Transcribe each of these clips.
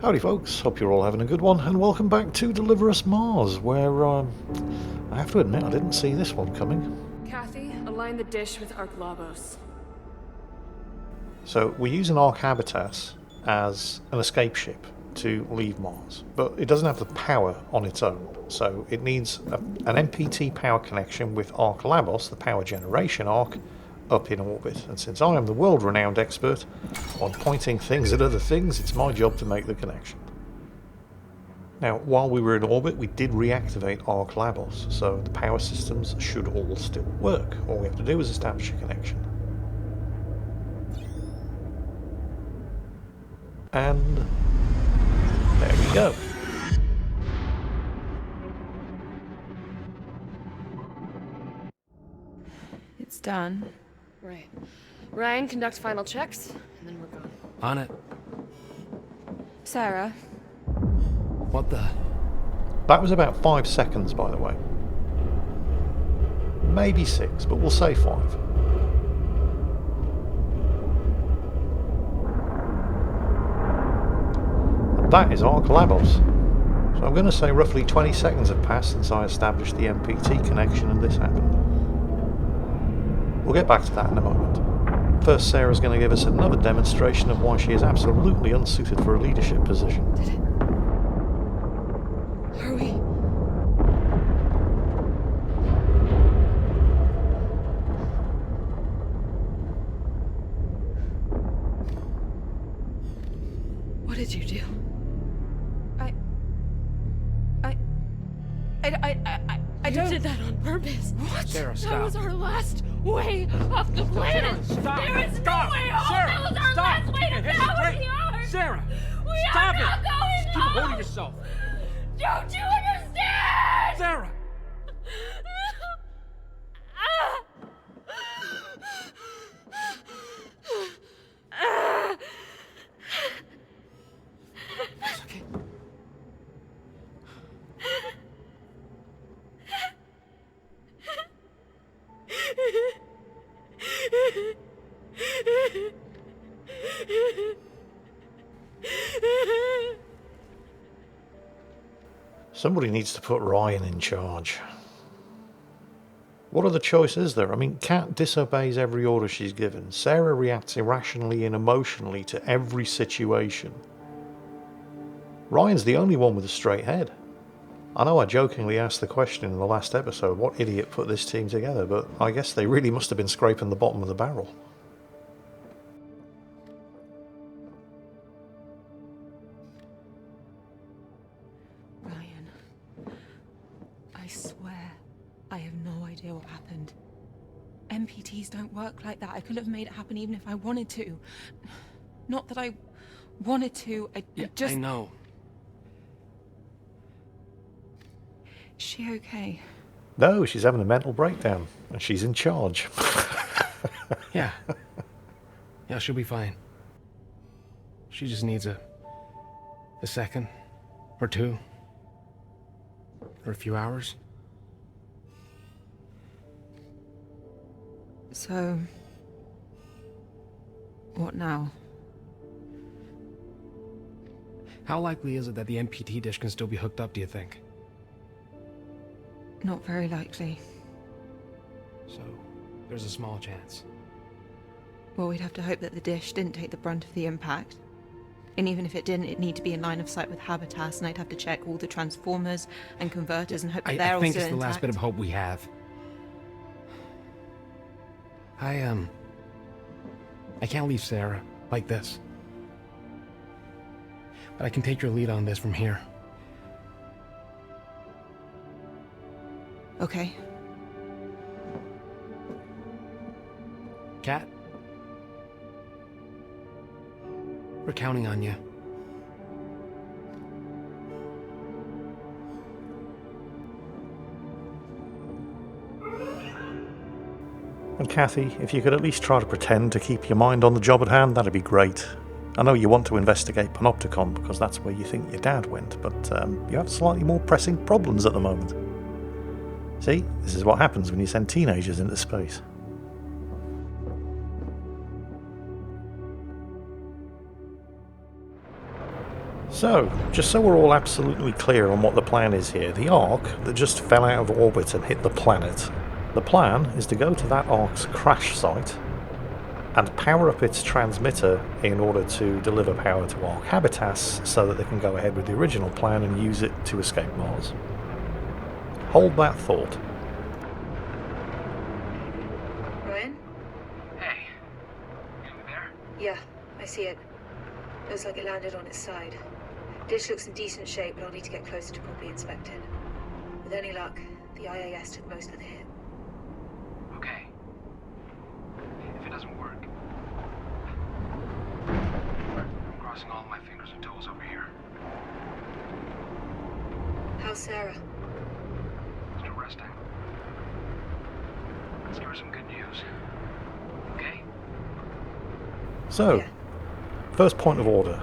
Howdy folks, hope you're all having a good one, and welcome back to Deliver Us Mars, where I have to admit I didn't see this one coming. Kathy, align the dish with Arclabos. So we're using Ark Habitat as an escape ship to leave Mars, but it doesn't have the power on its own, so it needs an MPT power connection with Arclabos, the power generation arc, up in orbit. And since I am the world-renowned expert on pointing things at other things, it's my job to make the connection. Now, while we were in orbit, we did reactivate Arclabos, so the power systems should all still work. All we have to do is establish a connection. And there we go. It's done. Right. Ryan, conduct final checks, and then we're gone. On it. Sarah, What the? That was about 5 seconds, by the way. Maybe 6, but we'll say 5. And that is Arclabos. So I'm going to say roughly 20 seconds have passed since I established the MPT connection and this happened. We'll get back to that in a moment. First, Sarah's going to give us another demonstration of why she is absolutely unsuited for a leadership position. Did it? Are we? What did you do? I don't... You did that on purpose. What? Sarah, stop. That was our last way off the planet. Sarah, stop. There is Stop. no way home. Sarah, That was our stop. last way to Hit the power brake. the Ark. Sarah, We stop are not it. going Keep home. holding yourself. Don't you understand? Sarah! It's okay. Somebody needs to put Ryan in charge. What other choice is there? I mean, Kat disobeys every order she's given. Sarah reacts irrationally and emotionally to every situation. Ryan's the only one with a straight head. I know I jokingly asked the question in the last episode, what idiot put this team together, but I guess they really must have been scraping the bottom of the barrel. Ryan, I swear I have no idea what happened. MPTs don't work like that. I couldn't have made it happen even if I wanted to. Not that I wanted to, I just... I know. Is she okay? No, she's having a mental breakdown, and she's in charge. Yeah. Yeah, she'll be fine. She just needs a second, or two, or a few hours. So... what now? How likely is it that the MPT dish can still be hooked up, do you think? Not very likely. So, there's a small chance. Well, we'd have to hope that the dish didn't take the brunt of the impact. And even if it didn't, it'd need to be in line of sight with Habitat, and I'd have to check all the transformers and converters and hope that they're I all think still it's the last intact. bit of hope we have. I can't leave Sarah like this. But I can take your lead on this from here. Okay. Kat? We're counting on you. And Kathy, if you could at least try to pretend to keep your mind on the job at hand, that'd be great. I know you want to investigate Panopticon because that's where you think your dad went, but you have slightly more pressing problems at the moment. See, this is what happens when you send teenagers into space. So, just so we're all absolutely clear on what the plan is here, the Ark that just fell out of orbit and hit the planet, the plan is to go to that Ark's crash site and power up its transmitter in order to deliver power to Ark Habitats so that they can go ahead with the original plan and use it to escape Mars. Hold that thought. Ryan? Hey, you there? Yeah, I see it. Looks like it landed on its side. Dish looks in decent shape, but I'll need to get closer to properly inspect it. With any luck, the IAS took most of the hit. Okay. If it doesn't work, I'm crossing all my fingers and toes over here. How's Sarah? Still resting. Let's give her some good news. Okay? So, Yeah. first point of order.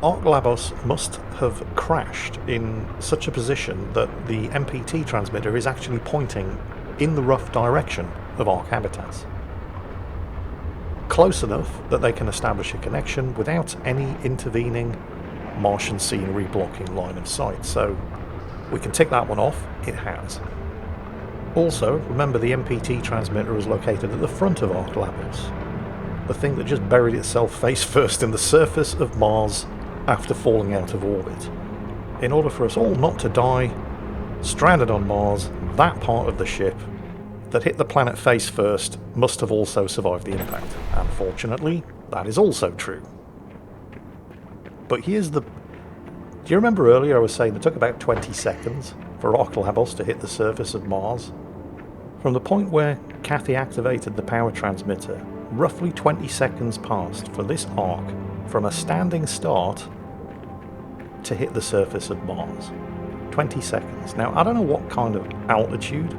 Ark Labos must have crashed in such a position that the MPT transmitter is actually pointing in the rough direction of Ark Habitats. Close enough that they can establish a connection without any intervening Martian scenery blocking line of sight. So we can tick that one off. It has. Also, remember the MPT transmitter is located at the front of Ark Labos, the thing that just buried itself face first in the surface of Mars after falling out of orbit. In order for us all not to die, stranded on Mars, that part of the ship that hit the planet face first must have also survived the impact. Unfortunately, that is also true. But here's the... Do you remember earlier I was saying it took about 20 seconds for Ark Labos to hit the surface of Mars? From the point where Kathy activated the power transmitter, roughly 20 seconds passed for this Ark from a standing start to hit the surface of Mars. 20 seconds. Now, I don't know what kind of altitude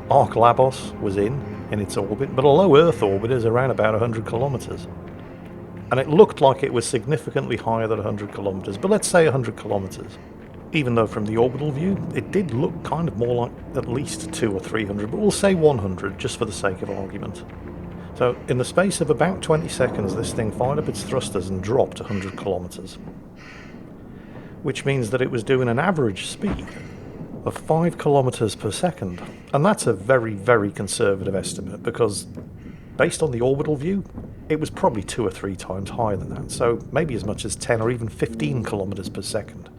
Ark Labos was in its orbit, but a low Earth orbit is around about 100 kilometers. And it looked like it was significantly higher than 100 kilometers, but let's say 100 kilometers. Even though from the orbital view, it did look kind of more like at least 200 or 300, but we'll say 100 just for the sake of argument. So, in the space of about 20 seconds, this thing fired up its thrusters and dropped 100 kilometers. Which means that it was doing an average speed of 5 kilometers per second. And that's a very, very conservative estimate, because based on the orbital view, it was probably 2 or 3 times higher than that. So, maybe as much as 10 or even 15 kilometers per second.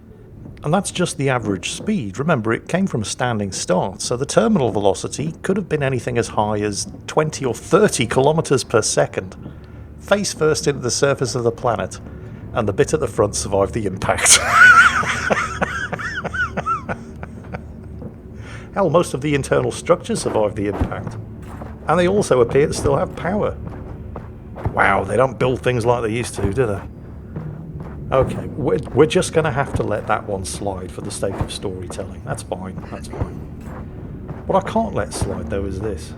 And that's just the average speed. Remember, it came from a standing start, so the terminal velocity could have been anything as high as 20 or 30 kilometers per second. Face first into the surface of the planet, and the bit at the front survived the impact. Hell, most of the internal structures survived the impact. And they also appear to still have power. Wow, they don't build things like they used to, do they? Okay, we're just going to have to let that one slide for the sake of storytelling. That's fine, that's fine. What I can't let slide, though, is this.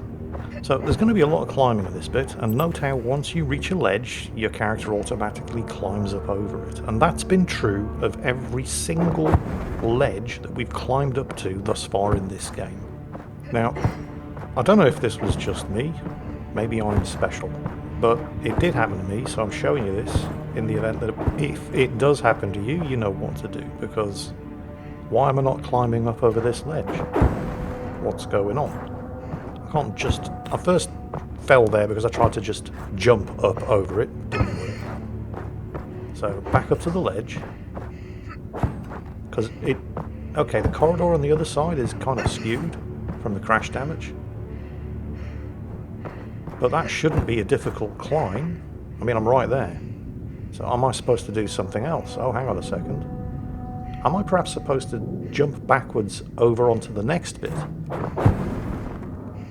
So, there's going to be a lot of climbing in this bit, and note how once you reach a ledge, your character automatically climbs up over it. And that's been true of every single ledge that we've climbed up to thus far in this game. Now, I don't know if this was just me, maybe I'm special, but it did happen to me, so I'm showing you this in the event that if it does happen to you, you know what to do, because why am I not climbing up over this ledge? What's going on? I first fell there because I tried to just jump up over it, didn't work. So back up to the ledge, because the corridor on the other side is kind of skewed from the crash damage. But that shouldn't be a difficult climb. I mean, I'm right there. So am I supposed to do something else? Oh, hang on a second. Am I perhaps supposed to jump backwards over onto the next bit?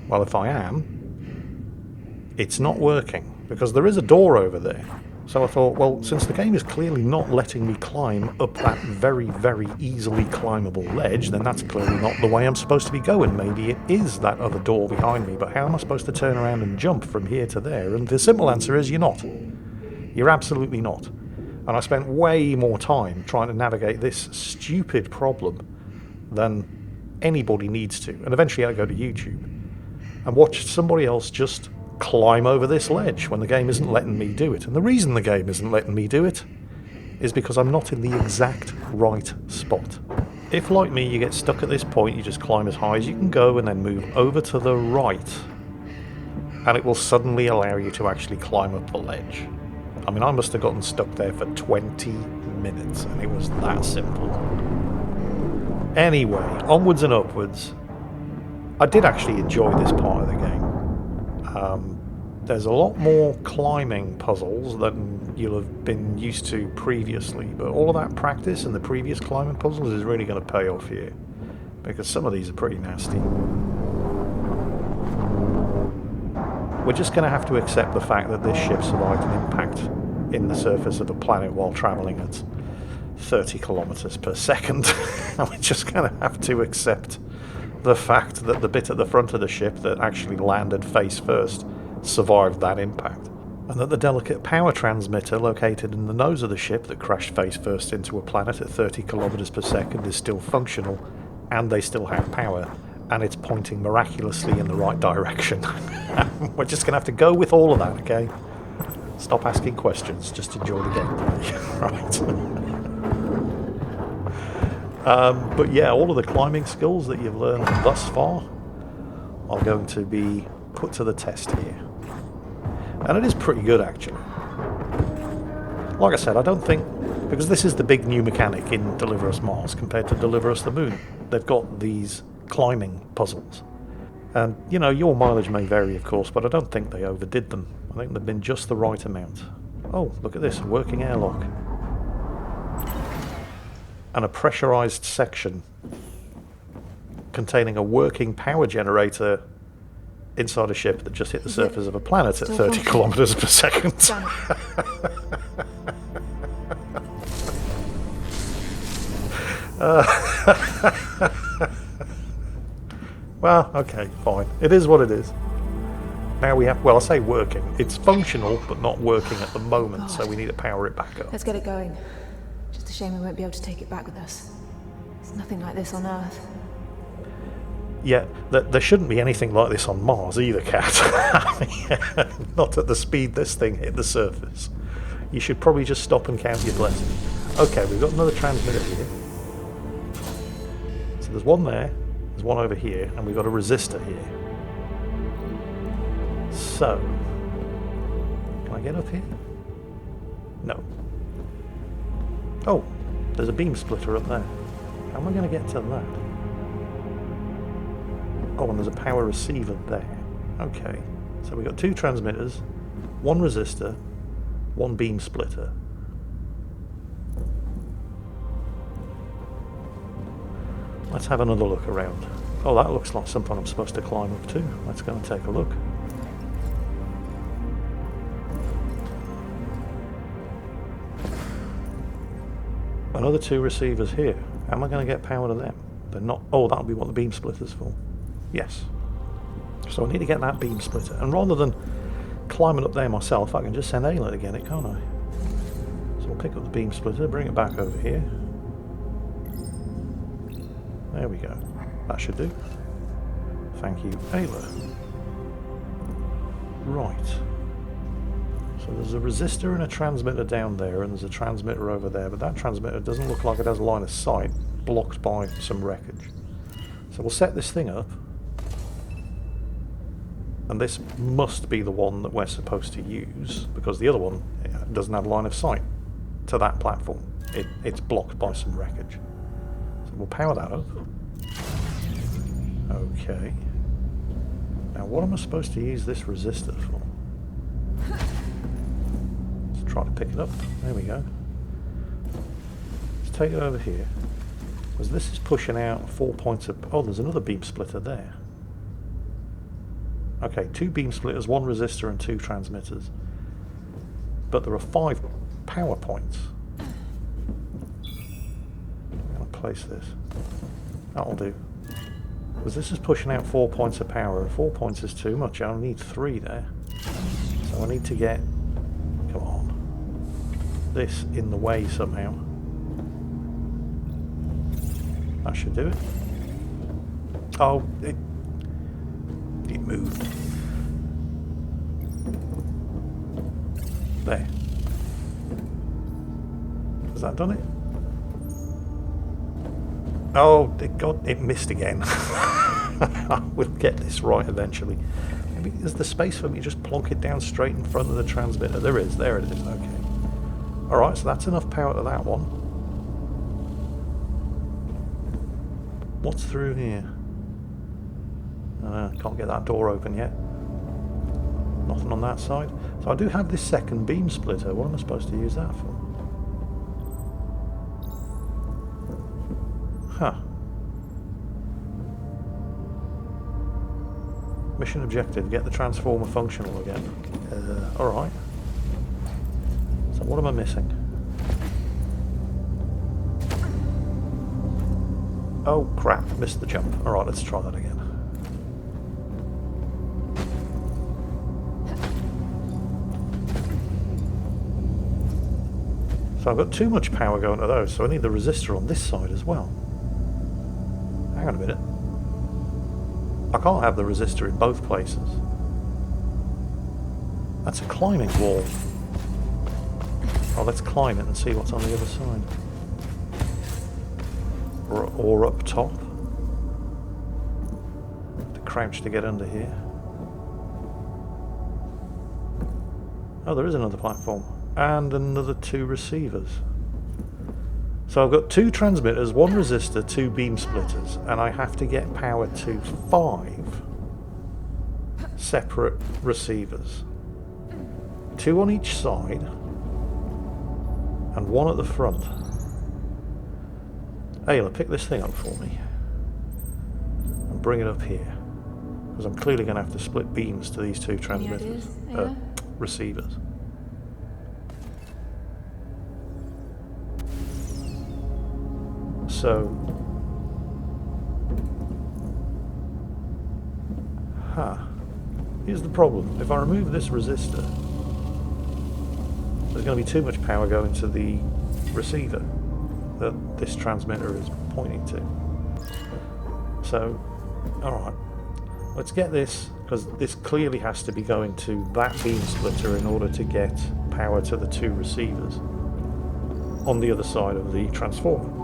Well, if I am, it's not working, because there is a door over there. So I thought, well, since the game is clearly not letting me climb up that very, very easily climbable ledge, then that's clearly not the way I'm supposed to be going. Maybe it is that other door behind me, but how am I supposed to turn around and jump from here to there? And the simple answer is you're not. You're absolutely not. And I spent way more time trying to navigate this stupid problem than anybody needs to. And eventually I go to YouTube and watch somebody else just climb over this ledge when the game isn't letting me do it. And the reason the game isn't letting me do it is because I'm not in the exact right spot. If, like me, you get stuck at this point, you just climb as high as you can go and then move over to the right, and it will suddenly allow you to actually climb up the ledge. I mean, I must have gotten stuck there for 20 minutes, and it was that simple. Anyway, onwards and upwards. I did actually enjoy this part of the game. There's a lot more climbing puzzles than you'll have been used to previously, but all of that practice and the previous climbing puzzles is really going to pay off here, because some of these are pretty nasty. We're just going to have to accept the fact that this ship survived an impact in the surface of a planet while travelling at 30 kilometers per second. And we're just going to have to accept the fact that the bit at the front of the ship that actually landed face first survived that impact, and that the delicate power transmitter located in the nose of the ship that crashed face first into a planet at 30 kilometers per second is still functional, and they still have power, and it's pointing miraculously in the right direction. We're just going to have to go with all of that, okay? Stop asking questions, just enjoy the gameplay. Right. But yeah, all of the climbing skills that you've learned thus far are going to be put to the test here. And it is pretty good, actually. Like I said, I don't think... because this is the big new mechanic in Deliver Us Mars compared to Deliver Us the Moon. They've got these climbing puzzles. And, you know, your mileage may vary, of course, but I don't think they overdid them. I think they've been just the right amount. Oh, look at this, a working airlock. And a pressurised section containing a working power generator inside a ship that just hit the surface of a planet at 30 kilometers per second. Well, okay, fine. It is what it is. Now we have, well, I say working. It's functional, but not working at the moment, so we need to power it back up. Let's get it going. Just a shame we won't be able to take it back with us. There's nothing like this on Earth. Yeah, there shouldn't be anything like this on Mars either, Kat. Not at the speed this thing hit the surface. You should probably just stop and count your blessings. Okay, we've got another transmitter here. So there's one there, there's one over here, and we've got a resistor here. So, can I get up here? No. Oh, there's a beam splitter up there. How am I going to get to that? Oh, and there's a power receiver there. Okay, so we've got two transmitters, one resistor, one beam splitter. Let's have another look around. Oh, that looks like something I'm supposed to climb up to. Let's go and take a look. Another two receivers here. How am I going to get power to them? They're not... oh, that'll be what the beam splitter's for. Yes. So I need to get that beam splitter. And rather than climbing up there myself, I can just send Ayla to get it, can't I? So we'll pick up the beam splitter, bring it back over here. There we go. That should do. Thank you, Ayla. Right. So there's a resistor and a transmitter down there, and there's a transmitter over there, but that transmitter doesn't look like it has a line of sight, blocked by some wreckage. So we'll set this thing up. And this must be the one that we're supposed to use, because the other one doesn't have line of sight to that platform. It's blocked by some wreckage. So we'll power that up. Okay. Now what am I supposed to use this resistor for? Let's try to pick it up. There we go. Let's take it over here. Because this is pushing out 4 points of... oh, there's another beam splitter there. Okay, two beam splitters, one resistor and two transmitters. But there are 5 power points. I'm going to place this. That'll do. Because this is pushing out 4 points of power, and 4 points is too much. I'll need 3 there. So I need to get... come on. This in the way somehow. That should do it. Oh, it moved. There. Has that done it? Oh, it missed again. We'll get this right eventually. Maybe there's the space for me to just plonk it down straight in front of the transmitter. There is. There it is. Okay. Alright, so that's enough power to that one. What's through here? Can't get that door open yet. Nothing on that side. So I do have this second beam splitter. What am I supposed to use that for? Huh. Mission objective, get the transformer functional again. Alright. So what am I missing? Oh crap, missed the jump. Alright, let's try that again. So I've got too much power going to those, so I need the resistor on this side as well. Hang on a minute. I can't have the resistor in both places. That's a climbing wall. Oh, let's climb it and see what's on the other side. Or up top. To crouch to get under here. Oh, there is another platform. And another 2 receivers. So I've got 2 transmitters, 1 resistor, 2 beam splitters, and I have to get power to 5 separate receivers. 2 on each side, and 1 at the front. Ayla, pick this thing up for me. And bring it up here. Because I'm clearly going to have to split beams to these 2 transmitters. Receivers. So, here's the problem. If I remove this resistor, there's going to be too much power going to the receiver that this transmitter is pointing to. So, alright, let's get this, because this clearly has to be going to that beam splitter in order to get power to the 2 receivers on the other side of the transformer.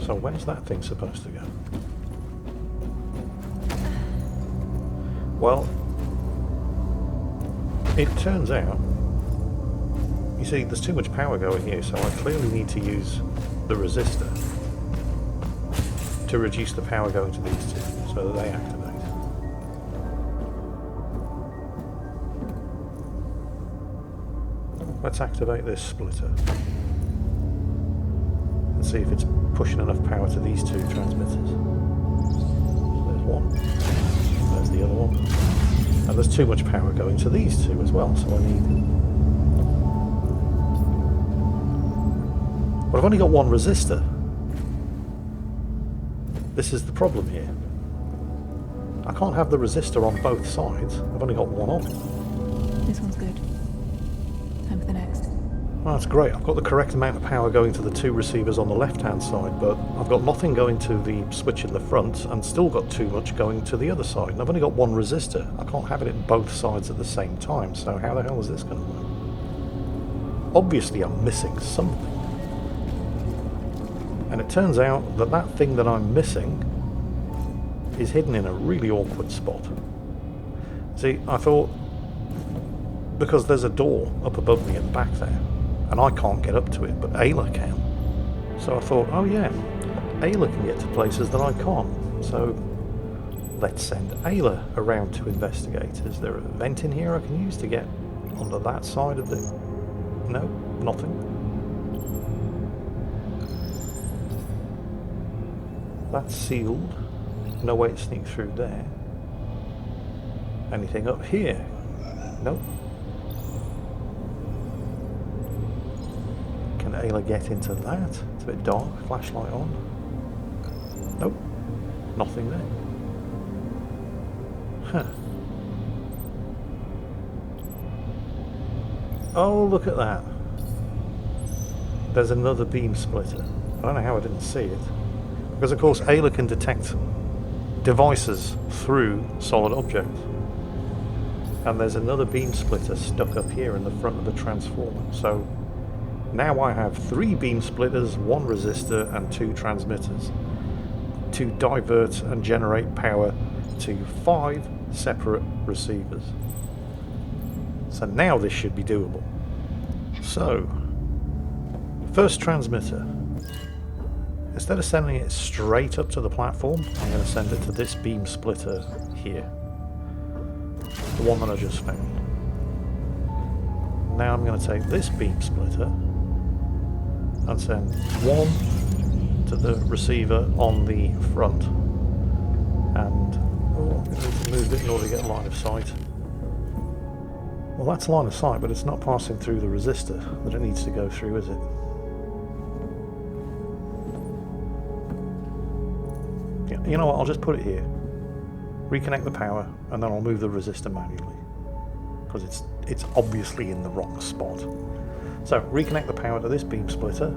So where's that thing supposed to go? Well, it turns out, you see, there's too much power going here, so I clearly need to use the resistor to reduce the power going to these 2, so that they activate. Let's activate this splitter. Let's see if it's pushing enough power to these 2 transmitters. There's one. There's the other one. And there's too much power going to these 2 as well, so I need... But I've only got 1 resistor. This is the problem here. I can't have the resistor on both sides. I've only got 1 on. This one's good. Time for the next. Well, that's great. I've got the correct amount of power going to the 2 receivers on the left-hand side, but I've got nothing going to the switch in the front, and still got too much going to the other side. And I've only got 1 resistor. I can't have it in both sides at the same time, so how the hell is this going to work? Obviously, I'm missing something. And it turns out that that thing that I'm missing is hidden in a really awkward spot. See, I thought, because there's a door up above me at the back there, and I can't get up to it, but Ayla can. So I thought, oh yeah, Ayla can get to places that I can't. So let's send Ayla around to investigate. Is there a vent in here I can use to get onto that side of the... No, nothing. That's sealed. No way to sneak through there. Anything up here? Nope. Can Ayla get into that? It's a bit dark. Flashlight on. Nope. Nothing there. Huh. Oh, look at that. There's another beam splitter. I don't know how I didn't see it. Because of course Ayla can detect devices through solid objects. and there's another beam splitter stuck up here in the front of the transformer. So now I have 3 beam splitters, 1 resistor and 2 transmitters to divert and generate power to 5 separate receivers. So now this should be doable. So, first transmitter. Instead of sending it straight up to the platform, I'm going to send it to this beam splitter here. The one that I just found. Now I'm going to take this beam splitter and send 1 to the receiver on the front. And I'm going to move it in order to get line of sight. Well, that's line of sight, but it's not passing through the resistor that it needs to go through, is it? Yeah, you know what, I'll just put it here. Reconnect the power, and then I'll move the resistor manually. Because it's obviously in the wrong spot. So, reconnect the power to this beam splitter.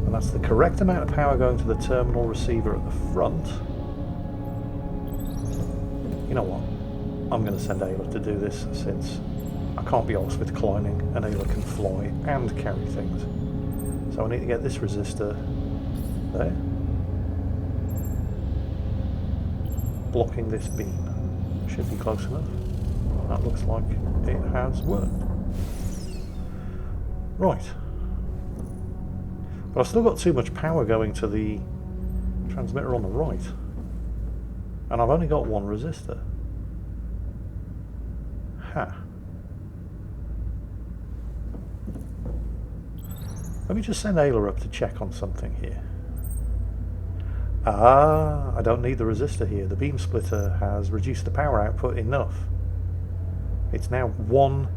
And that's the correct amount of power going to the terminal receiver at the front. You know what? I'm going to send Ayla to do this, since I can't be arsed with climbing, and Ayla can fly and carry things. So I need to get this resistor there, blocking this beam. Should be close enough. That looks like it has worked. Right. But I've still got too much power going to the transmitter on the right. And I've only got 1 resistor. Let me just send Ayla up to check on something here. I don't need the resistor here. The beam splitter has reduced the power output enough. It's now 1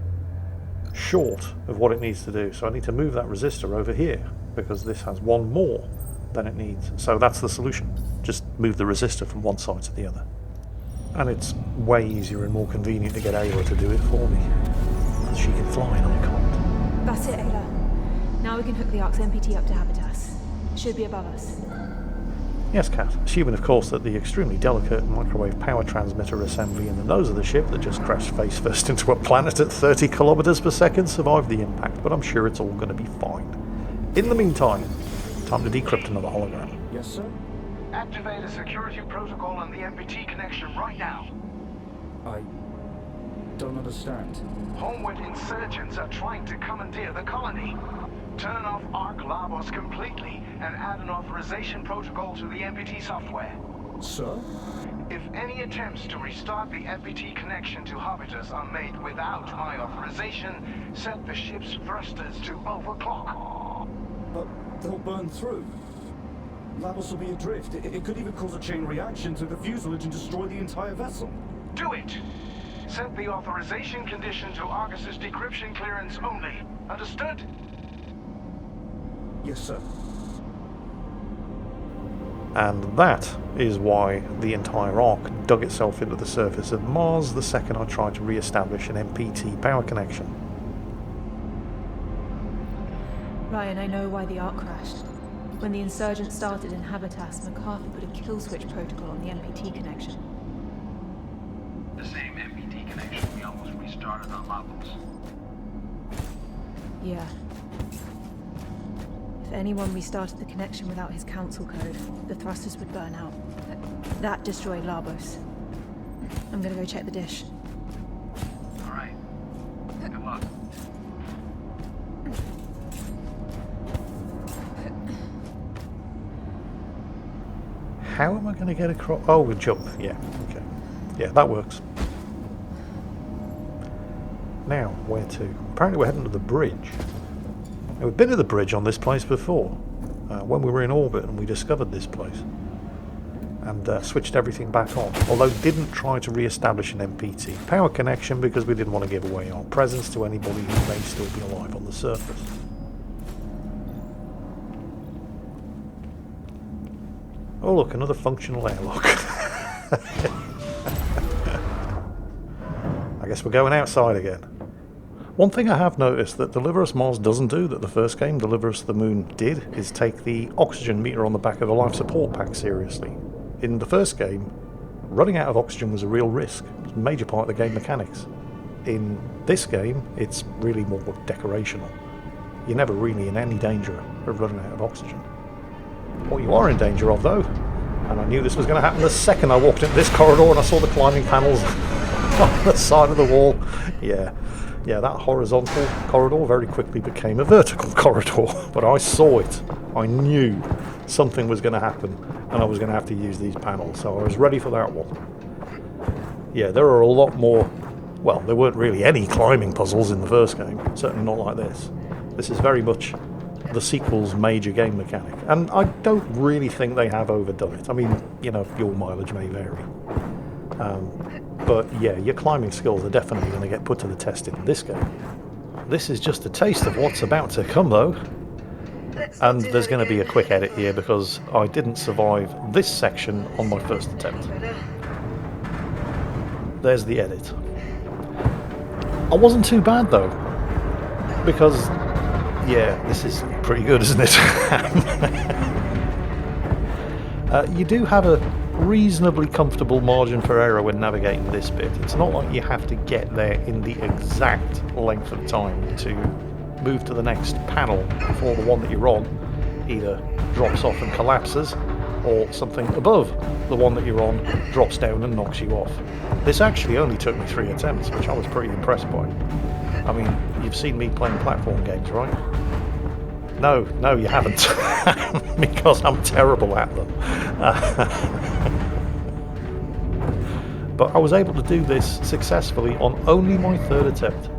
short of what it needs to do. So I need to move that resistor over here, because this has 1 more than it needs. So that's the solution. Just move the resistor from one side to the other. And it's way easier and more convenient to get Ayla to do it for me. Because she can fly and I can't. That's it, Ayla. Now we can hook the ARC's MPT up to Habitas. Should be above us. Yes, Kat. Assuming, of course, that the extremely delicate microwave power transmitter assembly in the nose of the ship that just crashed face first into a planet at 30 kilometers per second survived the impact, but I'm sure it's all going to be fine. In the meantime, time to decrypt another hologram. Yes, sir? Activate a security protocol on the MPT connection right now. I don't understand. Homeward insurgents are trying to commandeer the colony. Turn off ARC Labos completely and add an authorization protocol to the MPT software. Sir? If any attempts to restart the MPT connection to Habitas are made without my authorization, set the ship's thrusters to overclock. But they'll burn through. Labos will be adrift. It could even cause a chain reaction through the fuselage and destroy the entire vessel. Do it! Set the authorization condition to Argus's decryption clearance only. Understood? Yes, sir. And that is why the entire Ark dug itself into the surface of Mars the second I tried to re-establish an MPT power connection. Ryan, I know why the ARC crashed. When the insurgents started in Habitas, MacArthur put a kill switch protocol on the MPT connection. The same MPT connection we almost restarted on Labos. Yeah. If anyone restarted the connection without his council code, the thrusters would burn out. That destroyed Labos. I'm gonna go check the dish. Alright. Good luck. How am I going to get across? Oh, with jump. Yeah, okay. Yeah, that works. Now, where to? Apparently we're heading to the bridge. Now, we've been to the bridge on this place before, when we were in orbit and we discovered this place. And switched everything back on. Although didn't try to re-establish an MPT power connection because we didn't want to give away our presence to anybody who may still be alive on the surface. Oh look, another functional airlock. I guess we're going outside again. One thing I have noticed that Deliver Us Mars doesn't do that the first game, Deliver Us the Moon, did, is take the oxygen meter on the back of a life support pack seriously. In the first game, running out of oxygen was a real risk. It was a major part of the game mechanics. In this game, it's really more decorational. You're never really in any danger of running out of oxygen. What you are in danger of, though, and I knew this was going to happen the second I walked into this corridor and I saw the climbing panels on the side of the wall. Yeah, that horizontal corridor very quickly became a vertical corridor. But I saw it. I knew something was going to happen and I was going to have to use these panels. So I was ready for that one. Yeah, there are a lot more... Well, there weren't really any climbing puzzles in the first game. Certainly not like this. This is very much the sequel's major game mechanic. And I don't really think they have overdone it. I mean, you know, your mileage may vary. But yeah, your climbing skills are definitely going to get put to the test in this game. This is just a taste of what's about to come, though. And there's going to be a quick edit here because I didn't survive this section on my first attempt. There's the edit. I wasn't too bad, though. Because, yeah, this is pretty good, isn't it? You do have a reasonably comfortable margin for error when navigating this bit. It's not like you have to get there in the exact length of time to move to the next panel before the one that you're on either drops off and collapses, or something above the one that you're on drops down and knocks you off. This actually only took me 3 attempts, which I was pretty impressed by. I mean, you've seen me playing platform games, right? No, you haven't. Because I'm terrible at them. But I was able to do this successfully on only my 3rd attempt.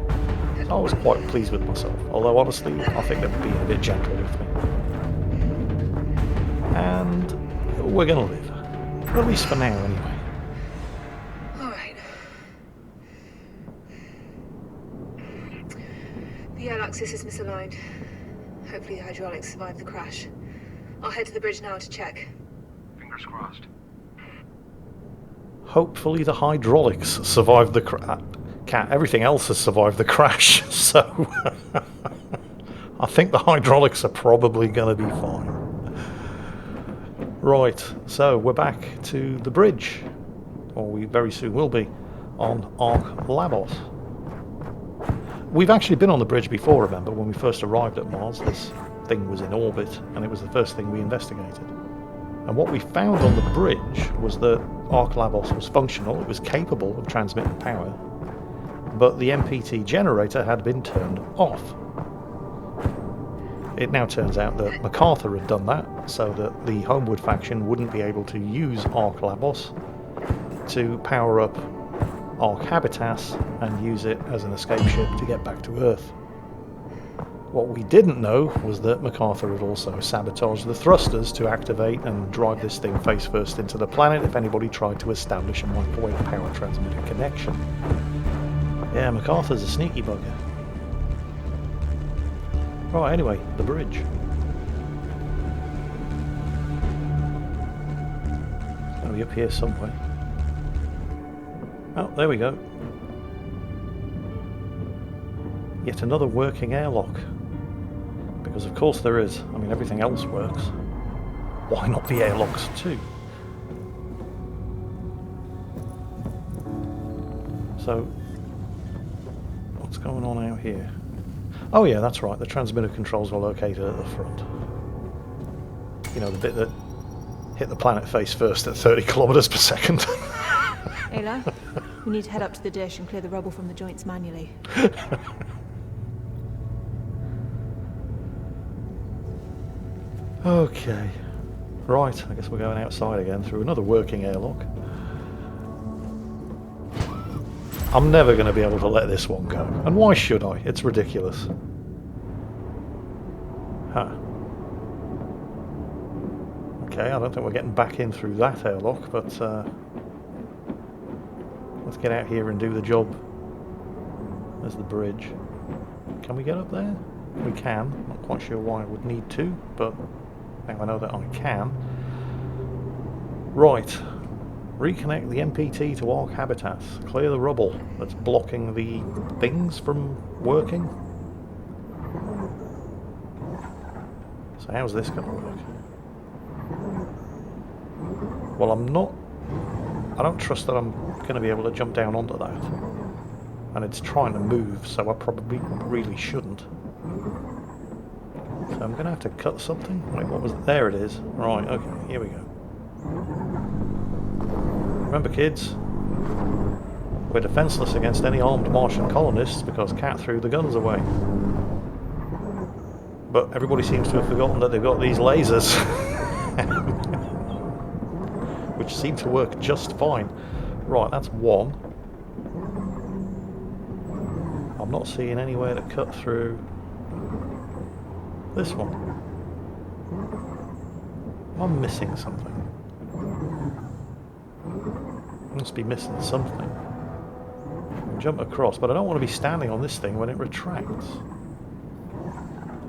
So I was quite pleased with myself. Although honestly, I think they were being a bit gentle with me. And we're going to live. At least for now, anyway. Alright. The air axis is misaligned. Hopefully the hydraulics survived the crash. I'll head to the bridge now to check. Fingers crossed. Hopefully the hydraulics survived the crash. Everything else has survived the crash, so I think the hydraulics are probably going to be fine. Right, so we're back to the bridge, or we very soon will be, on Ark Labos. We've actually been on the bridge before, remember, when we first arrived at Mars. This thing was in orbit, and it was the first thing we investigated. And what we found on the bridge was that Ark Labos was functional, it was capable of transmitting power, but the MPT generator had been turned off. It now turns out that MacArthur had done that, so that the Homewood faction wouldn't be able to use Ark Labos to power up Ark Habitas and use it as an escape ship to get back to Earth. What we didn't know was that MacArthur had also sabotaged the thrusters to activate and drive this thing face first into the planet if anybody tried to establish a microwave power transmitter connection. Yeah, MacArthur's a sneaky bugger. Right, anyway, the bridge. It's going to be up here somewhere. Oh, there we go. Yet another working airlock. Because of course there is. I mean, everything else works. Why not the airlocks too? So, what's going on out here? Oh yeah, that's right, the transmitter controls were located at the front. You know, the bit that hit the planet face first at 30 kilometers per second. Ayla, we need to head up to the dish and clear the rubble from the joints manually. Okay. Right, I guess we're going outside again through another working airlock. I'm never going to be able to let this one go. And why should I? It's ridiculous. Huh. Okay, I don't think we're getting back in through that airlock, but let's get out here and do the job. There's the bridge. Can we get up there? We can. Not quite sure why I would need to, but now I know that I can. Right. Reconnect the MPT to Ark Habitats. Clear the rubble that's blocking the things from working. So how's this going to work? Well, I'm not I don't trust that I'm going to be able to jump down onto that. And it's trying to move, so I probably really shouldn't. So I'm going to have to cut something. Wait, what was it? There it is. Right, okay, here we go. Remember, kids, we're defenseless against any armed Martian colonists because Cat threw the guns away. But everybody seems to have forgotten that they've got these lasers. Which seem to work just fine. Right, that's one. I'm not seeing anywhere to cut through this one. I'm missing something. Must be missing something. Jump across, but I don't want to be standing on this thing when it retracts.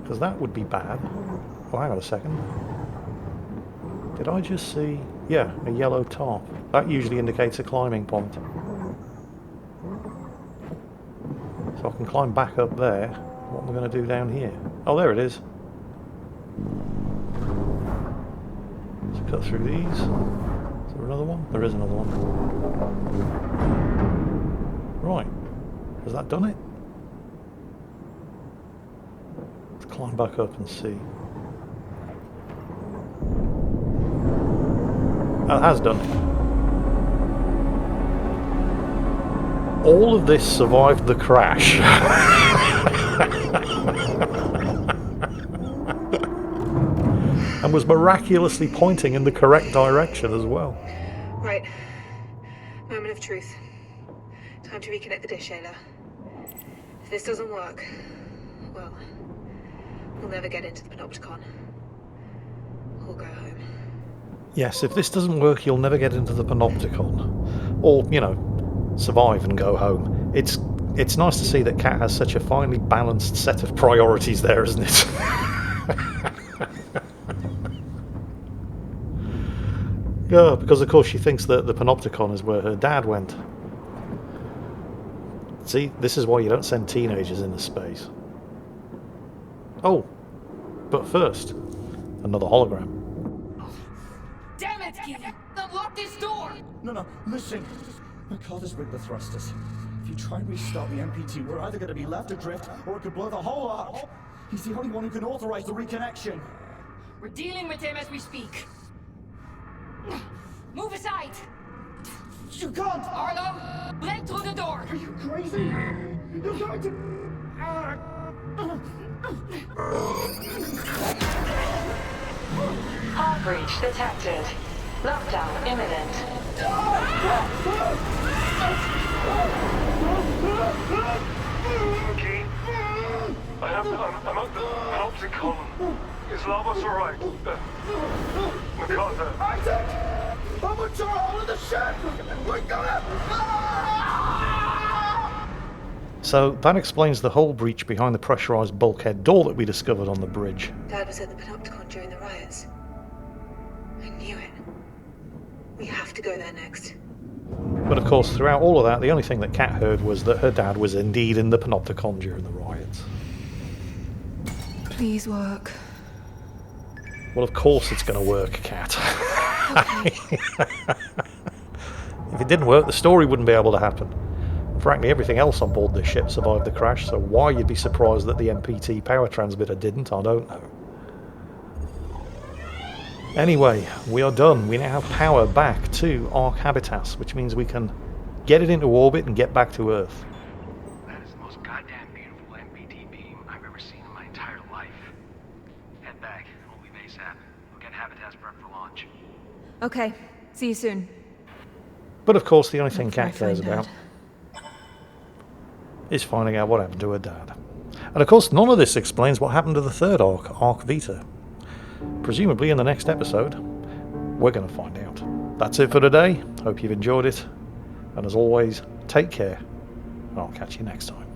Because that would be bad. Oh, hang on a second. Did I just see... Yeah, a yellow tarp. That usually indicates a climbing point. So I can climb back up there. What am I going to do down here? Oh, there it is. Let's cut through these. Is there another one? There is another one. Right. Has that done it? Let's climb back up and see. That has done it. All of this survived the crash. And was miraculously pointing in the correct direction as well. Right. Moment of truth. Time to reconnect the dish, Ayla. If this doesn't work, well, we'll never get into the Panopticon. We'll go home. Yes, if this doesn't work, you'll never get into the Panopticon. Or, you know, survive and go home. It's nice to see that Kat has such a finely balanced set of priorities there, isn't it? Yeah, because of course she thinks that the Panopticon is where her dad went. See, this is why you don't send teenagers into space. Oh, but first, another hologram. Damn it, Keith! Unlock this door! No, listen. McCarthy's rigged the thrusters. If you try and restart the MPT, we're either going to be left adrift or it could blow the whole lot. He's the only one who can authorize the reconnection. We're dealing with him as we speak. Move aside! You can't! Arlo, break through the door! Are you crazy? You're going to... Hard breach detected. Lockdown imminent. Key? I'm at the Panopticon. Is Lavos alright? MacArthur. Isaac! I'm a all of the ship! We're gonna... So that explains the hole breach behind the pressurized bulkhead door that we discovered on the bridge. Dad was at the Panopticon during the riots. I knew it. We have to go there next. But of course, throughout all of that, the only thing that Kat heard was that her dad was indeed in the Panopticon during the riots. Please work. Well, of course it's going to work, Kat. Okay. If it didn't work, the story wouldn't be able to happen. Frankly, everything else on board this ship survived the crash, so why you'd be surprised that the MPT power transmitter didn't, I don't know. Anyway, we are done. We now have power back to Ark Habitas, which means we can get it into orbit and get back to Earth. That is the most goddamn beautiful MPT beam I've ever seen in my entire life. Head back. We'll leave ASAP. We'll get Habitats prepped for launch. Okay, see you soon. But of course, the only thing Hopefully I Kat cares find about Dad. is finding out what happened to her dad. And of course, none of this explains what happened to the third Ark, Ark Vita. Presumably in the next episode, we're going to find out. That's it for today. Hope you've enjoyed it. And as always, take care. And I'll catch you next time.